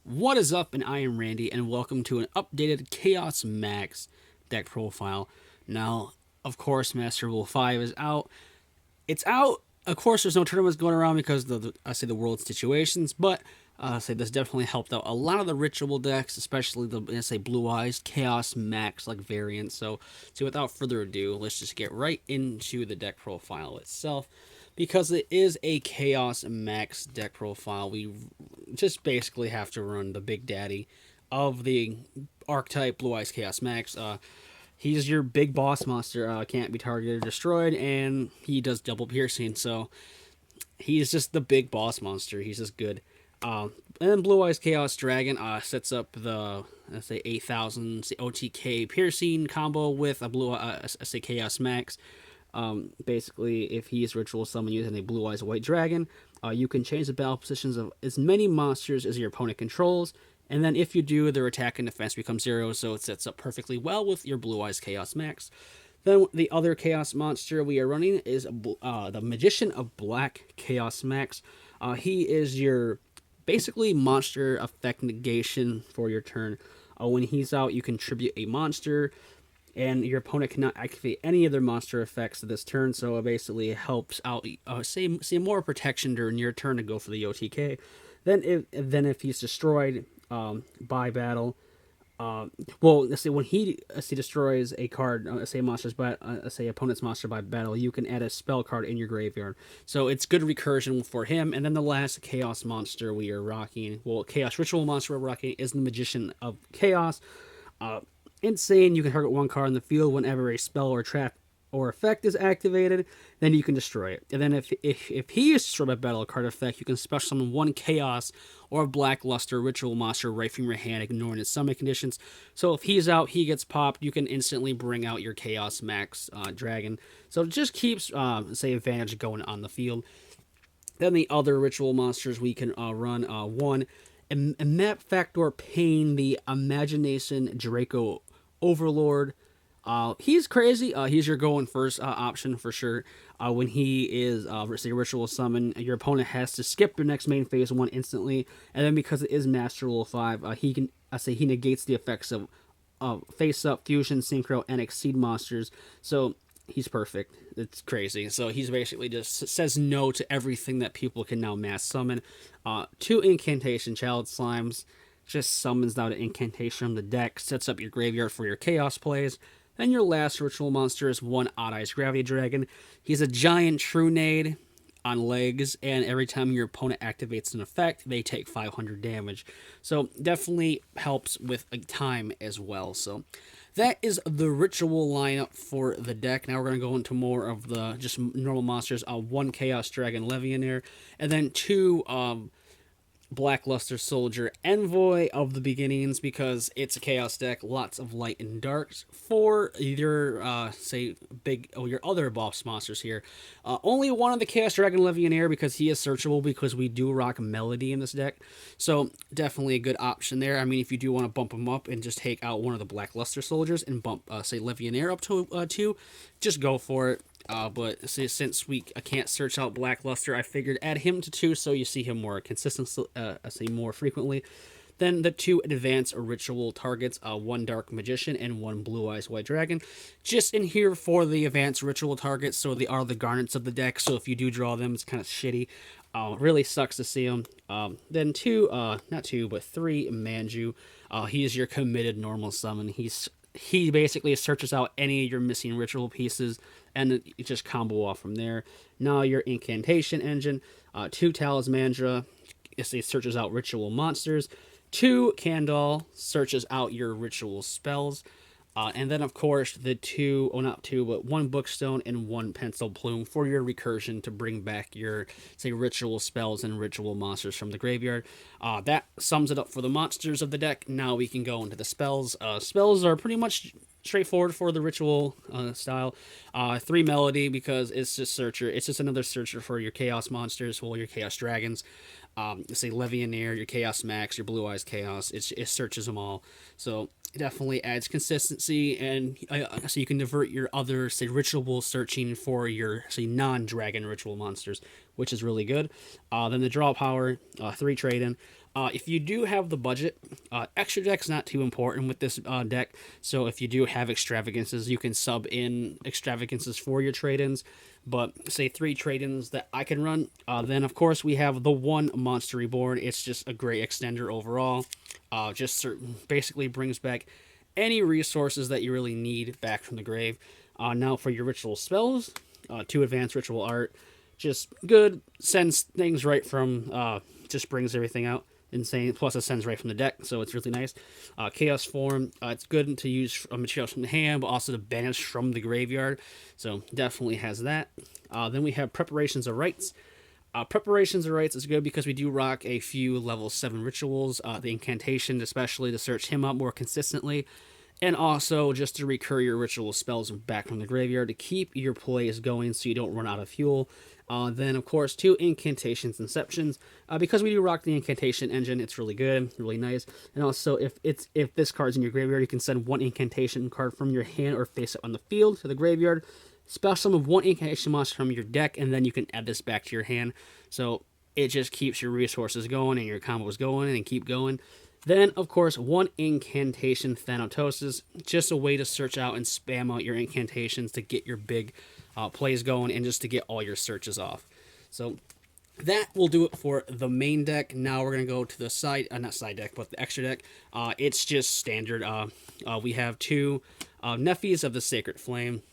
What is up? And I am Randy, and welcome to an updated Chaos Max deck profile. Now, of course, Master Rule 5 is out. It's out. Of course, there's no tournaments going around because of the world situations, but this definitely helped out a lot of the ritual decks, especially the Blue Eyes Chaos Max like variants. So without further ado, let's just get right into the deck profile itself. Because it is a Chaos Max deck profile, we just basically have to run the Big Daddy of the archetype Blue Eyes Chaos Max. He's your big boss monster. Can't be targeted or destroyed, and he does double piercing. So he's just the big boss monster. He's just good. And then Blue Eyes Chaos Dragon sets up the 8,000 OTK piercing combo with a Chaos Max. Basically, if he's ritual summon using a Blue Eyes White Dragon, you can change the battle positions of as many monsters as your opponent controls. And then if you do, their attack and defense becomes 0, so it sets up perfectly well with your Blue Eyes Chaos Max. Then the other Chaos monster we are running is the Magician of Black Chaos Max. He is your basically monster effect negation for your turn. When he's out, you contribute a monster, and your opponent cannot activate any of their monster effects this turn, so it basically helps out, say more protection during your turn to go for the OTK. Then if he's destroyed by battle, let's say when he destroys a card, say opponent's monster by battle, you can add a spell card in your graveyard. So it's good recursion for him. And then the last Chaos monster we are rocking, Chaos Ritual monster we're rocking is the Magician of Chaos. Insane, you can target one card in the field whenever a spell or trap or effect is activated, then you can destroy it. And then if he is destroyed by battle card effect, you can special summon one Chaos or Black Luster Ritual monster right from your hand, ignoring its summon conditions. So if he's out, he gets popped, you can instantly bring out your Chaos Max Dragon. So it just keeps, advantage going on the field. Then the other ritual monsters we can run, one, Map Factor Pain, the Imagination Draco Overlord. He's crazy. He's your going first option for sure. When he is say ritual summon, your opponent has to skip your next main phase one instantly, and then because it is Master Rule 5, he can he negates the effects of face up, fusion, synchro, and exceed monsters. So he's perfect. It's crazy. So he's basically just says no to everything that people can now mass summon. Two incantation child slimes. Just summons out an incantation from the deck, sets up your graveyard for your chaos plays. Then your last ritual monster is one Odd Eyes Gravity Dragon. He's a giant Trunade on legs, and every time your opponent activates an effect, they take 500 damage. So definitely helps with time as well. So that is the ritual lineup for the deck. Now we're going to go into more of the just normal monsters. One Chaos Dragon Levianeer, and then two Blackluster Soldier Envoy of the beginnings, because it's a chaos deck, lots of light and darks for either your other boss monsters here. Only one of the Chaos Dragon Levianeer because he is searchable, because we do rock Melody in this deck, so definitely a good option there. I mean, if you do want to bump him up and just take out one of the Blackluster Soldiers and bump Levianeer up to 2, just go for it. But since we can't search out Blackluster, I figured add him to 2 so you see him more consistently, more frequently. Then the two advanced ritual targets, one Dark Magician and one Blue Eyes White Dragon. Just in here for the advanced ritual targets, so they are the garnets of the deck, so if you do draw them, it's kind of shitty. Really sucks to see them. Then three Manju. He is your committed normal summon. He basically searches out any of your missing ritual pieces, and it just combo off from there. Now your incantation engine, two Talismandra, it searches out ritual monsters. Two Candle searches out your ritual spells. And then, of course, one Bookstone and one Pencil Plume for your recursion to bring back your, ritual spells and ritual monsters from the graveyard. That sums it up for the monsters of the deck. Now we can go into the spells. Spells are pretty much straightforward for the ritual style. 3 Melody, because it's just Searcher. It's just another Searcher for your Chaos monsters, your Chaos Dragons. Levianeer, your Chaos Max, your Blue Eyes Chaos. It searches them all. So it definitely adds consistency, and so you can divert your other, ritual searching for your, non-dragon ritual monsters, which is really good. Then the draw power, 3 trade-in. If you do have the budget, extra deck's not too important with this deck. So if you do have extravagances, you can sub in extravagances for your trade-ins. But say 3 trade-ins that I can run, then of course we have the one Monster Reborn. It's just a great extender overall. Basically brings back any resources that you really need back from the grave. Now for your ritual spells, 2 advanced ritual art, just good, sends things right from, just brings everything out. Insane. Plus, it sends right from the deck, so it's really nice. Chaos Form, it's good to use materials from the hand, but also to banish from the graveyard, so definitely has that. Then we have Preparations of Rites. Preparations of Rites is good because we do rock a few level 7 rituals, the Incantation especially, to search him up more consistently, and also just to recur your ritual spells back from the graveyard to keep your plays going so you don't run out of fuel. Then, of course, 2 Incantations Inceptions. Because we do rock the Incantation engine, it's really good, really nice. And also, if this card's in your graveyard, you can send 1 Incantation card from your hand or face it on the field to the graveyard. Special summon 1 Incantation monster from your deck, and then you can add this back to your hand. So it just keeps your resources going and your combos going and keep going. Then, of course, 1 Incantation Thanatosis, just a way to search out and spam out your incantations to get your big plays going and just to get all your searches off. So that will do it for the main deck. Now we're going to go to the side, not side deck, but the extra deck. It's just standard. We have 2 Nephies of the Sacred Flame.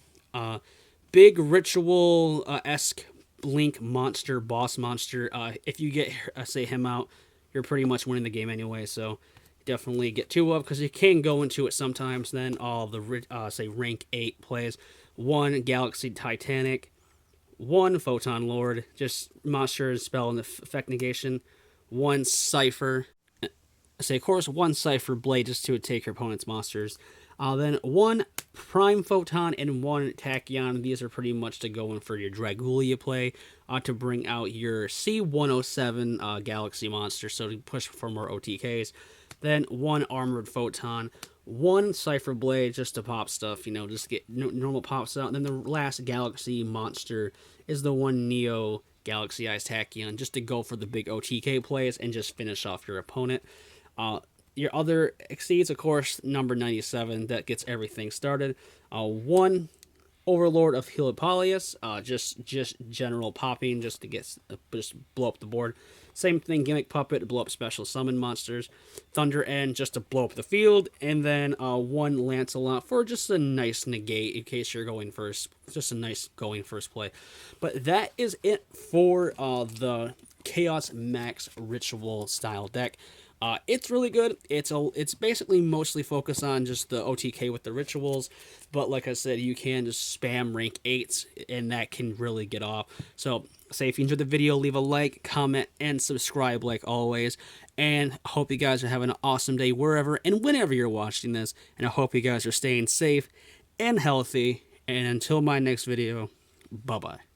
Big ritual-esque Blink monster, boss monster. If you get, say, him out, you're pretty much winning the game anyway, so definitely get 2 of, because you can go into it sometimes. Then all the, say, rank 8 plays. 1 Galaxy Titanic, 1 Photon Lord, just monster spell and effect negation. 1 Cipher, say, of course, 1 Cipher Blade just to take your opponent's monsters. Then 1 Prime Photon and 1 Tachyon. These are pretty much to go in for your Dragulia play to bring out your C107 Galaxy monster, so to push for more OTKs. Then 1 Armored Photon, 1 Cipher Blade just to pop stuff, just get normal pops out. And then the last Galaxy monster is the 1 Neo Galaxy Eyes Tachyon, just to go for the big OTK plays and just finish off your opponent. Your other exceeds, of course, number 97, that gets everything started. 1 Overlord of Helipolius, just general popping, just to just blow up the board. Same thing, Gimmick Puppet to blow up special summon monsters. Thunder End just to blow up the field, and then 1 Lancelot for just a nice negate in case you're going first. Just a nice going first play. But that is it for the Chaos Max Ritual style deck. It's really good. It's basically mostly focused on just the OTK with the rituals, but like I said, you can just spam rank 8s, and that can really get off. So, say if you enjoyed the video, leave a like, comment, and subscribe like always. And I hope you guys are having an awesome day wherever and whenever you're watching this. And I hope you guys are staying safe and healthy. And until my next video, bye-bye.